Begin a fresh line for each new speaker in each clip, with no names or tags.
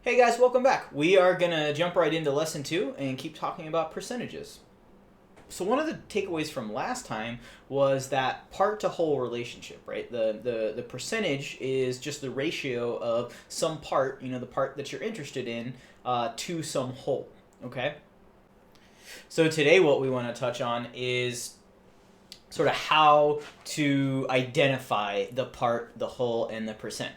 Hey guys, welcome back. We are going to jump right into lesson 2 and keep talking about percentages. So one of the takeaways from last time was that part to whole relationship, right? The percentage is just the ratio of some part, the part that you're interested in, to some whole, okay? So today what we want to touch on is sort of how to identify the part, the whole, and the percent.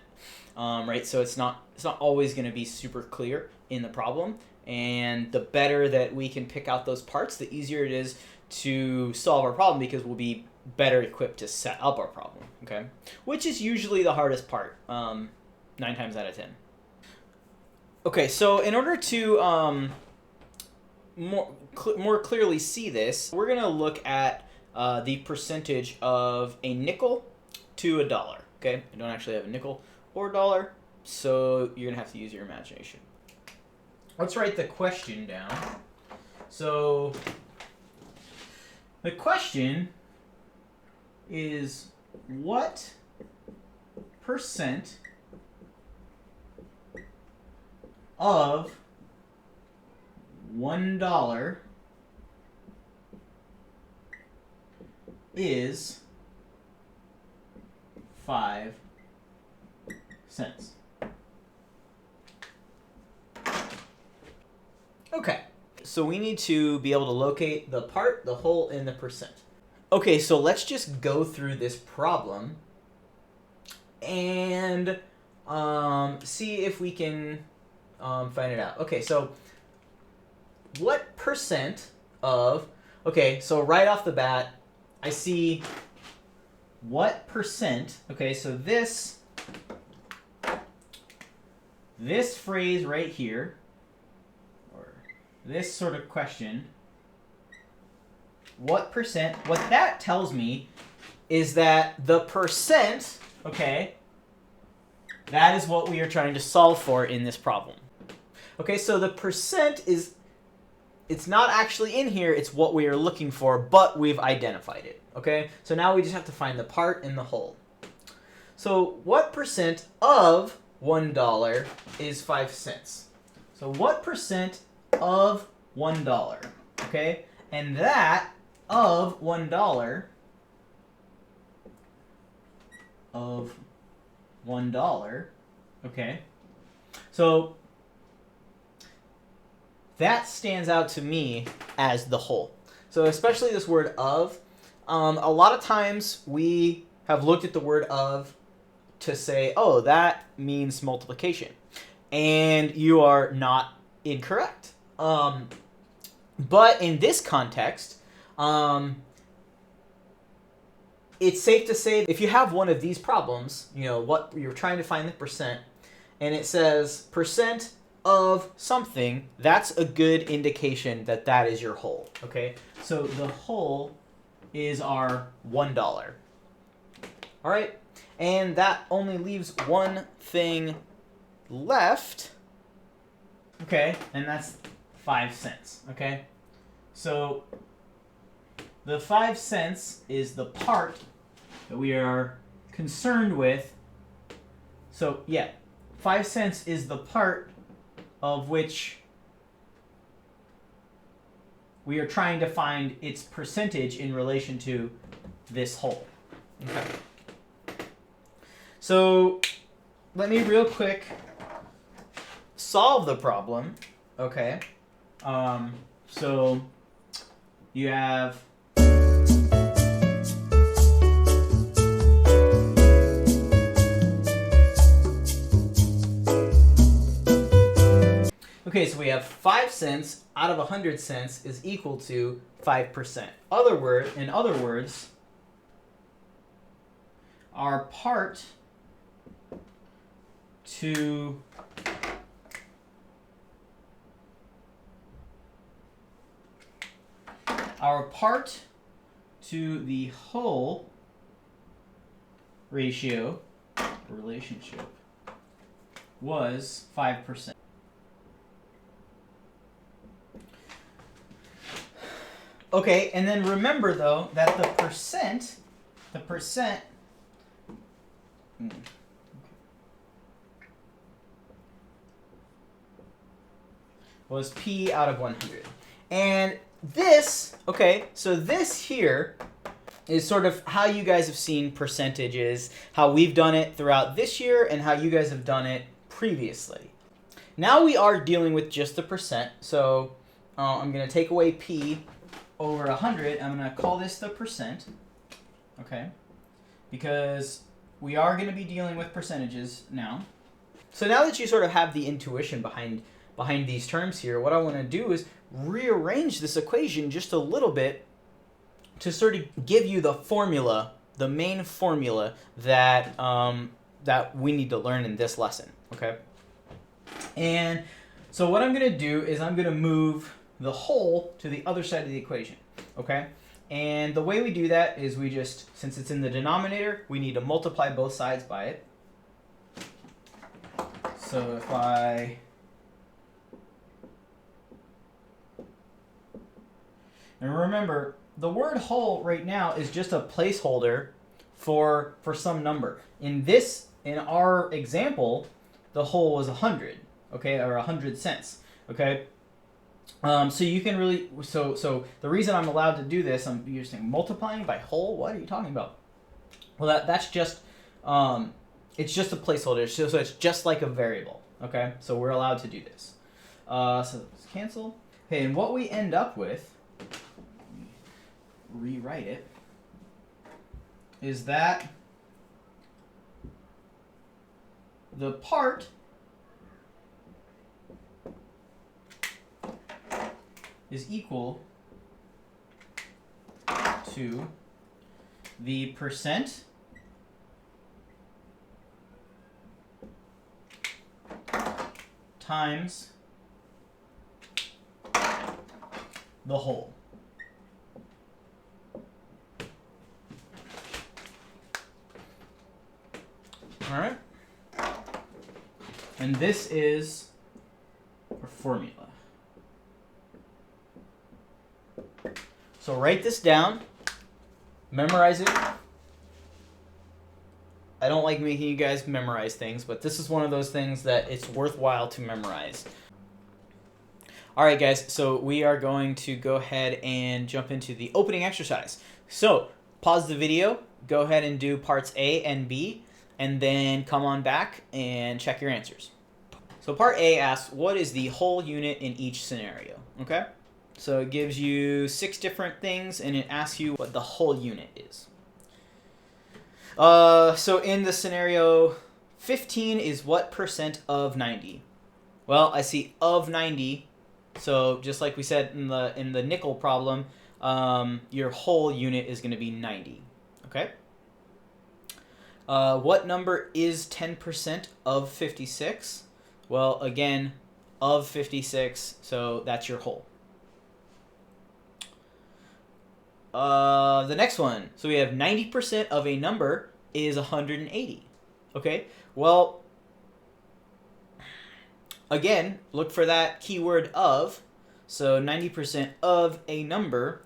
Right, so it's not always going to be super clear in the problem, and the better that we can pick out those parts, the easier it is to solve our problem because we'll be better equipped to set up our problem. Okay, which is usually the hardest part, 9 times out of 10. Okay, so in order to more clearly see this, we're going to look at the percentage of a nickel to a dollar. Okay, I don't actually have a nickel or dollar, so you're gonna have to use your imagination. Let's write the question down. So the question is, what percent of $1 is 5 cents? Okay, so we need to be able to locate the part, the whole, and the percent. Okay, so let's just go through this problem and see if we can find it out. Okay, so what percent of, okay, so right off the bat, I see what percent, okay, so this phrase right here, or this sort of question, what percent, what that tells me is that the percent, okay, that is what we are trying to solve for in this problem. Okay, so the percent is, it's not actually in here, it's what we are looking for, but we've identified it, okay? So now we just have to find the part and the whole. So what percent of $1 is 5 cents? So what percent of $1, okay? And that of $1, okay? So that stands out to me as the whole. So especially this word of, a lot of times we have looked at the word of to say, oh, that means multiplication. And you are not incorrect. But in this context, it's safe to say if you have one of these problems, what you're trying to find the percent, and it says percent of something, that's a good indication that that is your whole, okay? So the whole is our $1. All right? And that only leaves one thing left, okay? And that's 5 cents, okay? So the 5 cents is the part that we are concerned with. So yeah, 5 cents is the part of which we are trying to find its percentage in relation to this whole. Okay. So let me real quick solve the problem. Okay. So you have okay, so we have 5 cents out of 100 cents is equal to 5%. In other words, our part to the whole relationship was 5%. Okay, and then remember though that the percent was P out of 100. And this, okay, so this here is sort of how you guys have seen percentages, how we've done it throughout this year, and how you guys have done it previously. Now we are dealing with just the percent, so I'm going to take away P over 100. I'm going to call this the percent, okay, because we are going to be dealing with percentages now. So now that you sort of have the intuition behind these terms here, what I want to do is rearrange this equation just a little bit to sort of give you the formula, the main formula that that we need to learn in this lesson, okay? And so what I'm going to do is I'm going to move the whole to the other side of the equation, okay? And the way we do that is we just, since it's in the denominator, we need to multiply both sides by it. So if I... And remember, the word whole right now is just a placeholder for some number. In our example, the whole was 100, okay, or 100 cents, okay? So you can really, so the reason I'm allowed to do this, I'm using multiplying by whole. What are you talking about? Well, that's just, it's just a placeholder, so it's just like a variable, okay? So we're allowed to do this. So let's cancel. Okay, and what we end up with, rewrite it, is that the part is equal to the percent times the whole. All right? And this is our formula. So write this down, memorize it. I don't like making you guys memorize things, but this is one of those things that it's worthwhile to memorize. All right, guys, so we are going to go ahead and jump into the opening exercise. So pause the video, go ahead and do parts A and B, and then come on back and check your answers. So part A asks, what is the whole unit in each scenario? Okay? So it gives you 6 different things, and it asks you what the whole unit is. So in the scenario, 15 is what percent of 90? Well, I see of 90, so just like we said in the nickel problem, your whole unit is going to be 90. Okay? What number is 10% of 56? Well, again, of 56, so that's your whole. The next one. So we have 90% of a number is 180. Okay? Well, again, look for that keyword of. So 90% of a number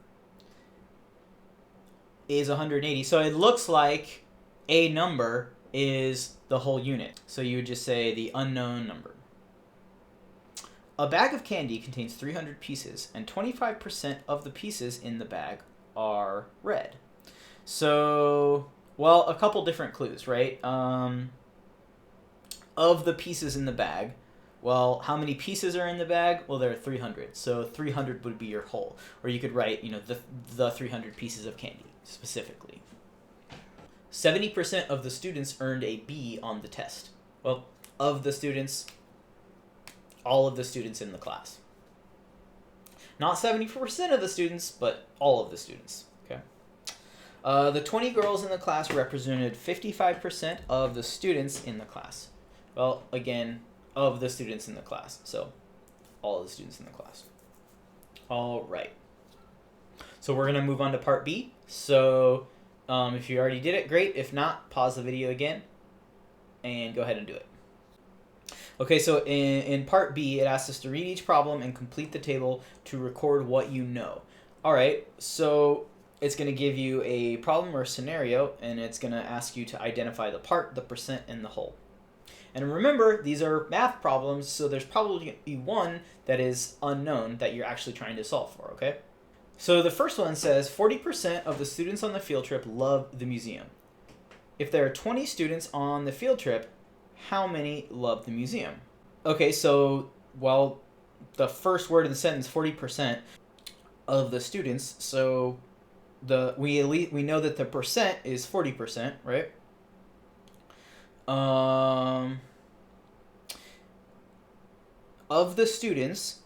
is 180. So it looks like a number is the whole unit. So you would just say the unknown number. A bag of candy contains 300 pieces, and 25% of the pieces in the bag are red. So, well, a couple different clues, right? Of the pieces in the bag, well, how many pieces are in the bag? Well, there are 300. So 300 would be your whole. Or you could write, the 300 pieces of candy specifically. 70% of the students earned a B on the test. Well, of the students, all of the students in the class. Not 70% of the students, but all of the students. Okay. The 20 girls in the class represented 55% of the students in the class. Well, again, of the students in the class. So, all of the students in the class. All right. So we're going to move on to part B. So, if you already did it, great. If not, pause the video again and go ahead and do it. Okay, so in part B, it asks us to read each problem and complete the table to record what you know. All right, so it's going to give you a problem or a scenario, and it's going to ask you to identify the part, the percent, and the whole. And remember, these are math problems, so there's probably going to be one that is unknown that you're actually trying to solve for, okay? So the first one says 40% of the students on the field trip love the museum. If there are 20 students on the field trip, how many love the museum? Okay, so, well, the first word in the sentence, 40% of the students, so we know that the percent is 40%, right? Of the students,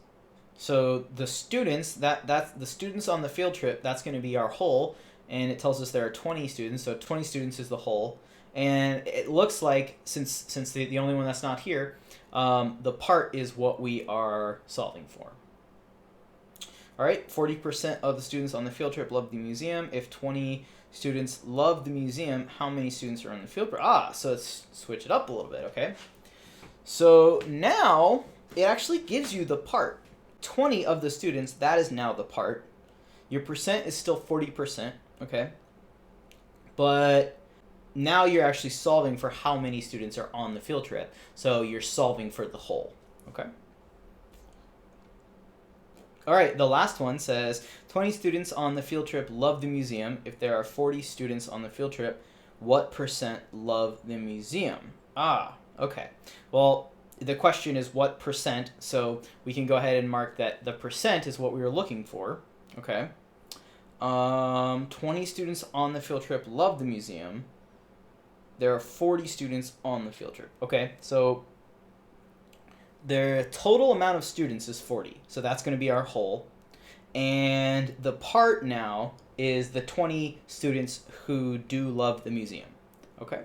so the students, that's the students on the field trip, that's going to be our whole, and it tells us there are 20 students, so 20 students is the whole. And it looks like, since the only one that's not here, the part is what we are solving for. All right, 40% of the students on the field trip love the museum. If 20 students love the museum, how many students are on the field trip? So let's switch it up a little bit, okay? So now it actually gives you the part. 20 of the students, that is now the part. Your percent is still 40%, okay? But now you're actually solving for how many students are on the field trip. So you're solving for the whole, okay? All right, the last one says 20 students on the field trip love the museum. If there are 40 students on the field trip, what percent love the museum? Okay. Well, the question is what percent, so we can go ahead and mark that the percent is what we were looking for, okay? 20 students on the field trip love the museum. There are 40 students on the field trip. Okay, so the total amount of students is 40. So that's going to be our whole. And the part now is the 20 students who do love the museum. Okay?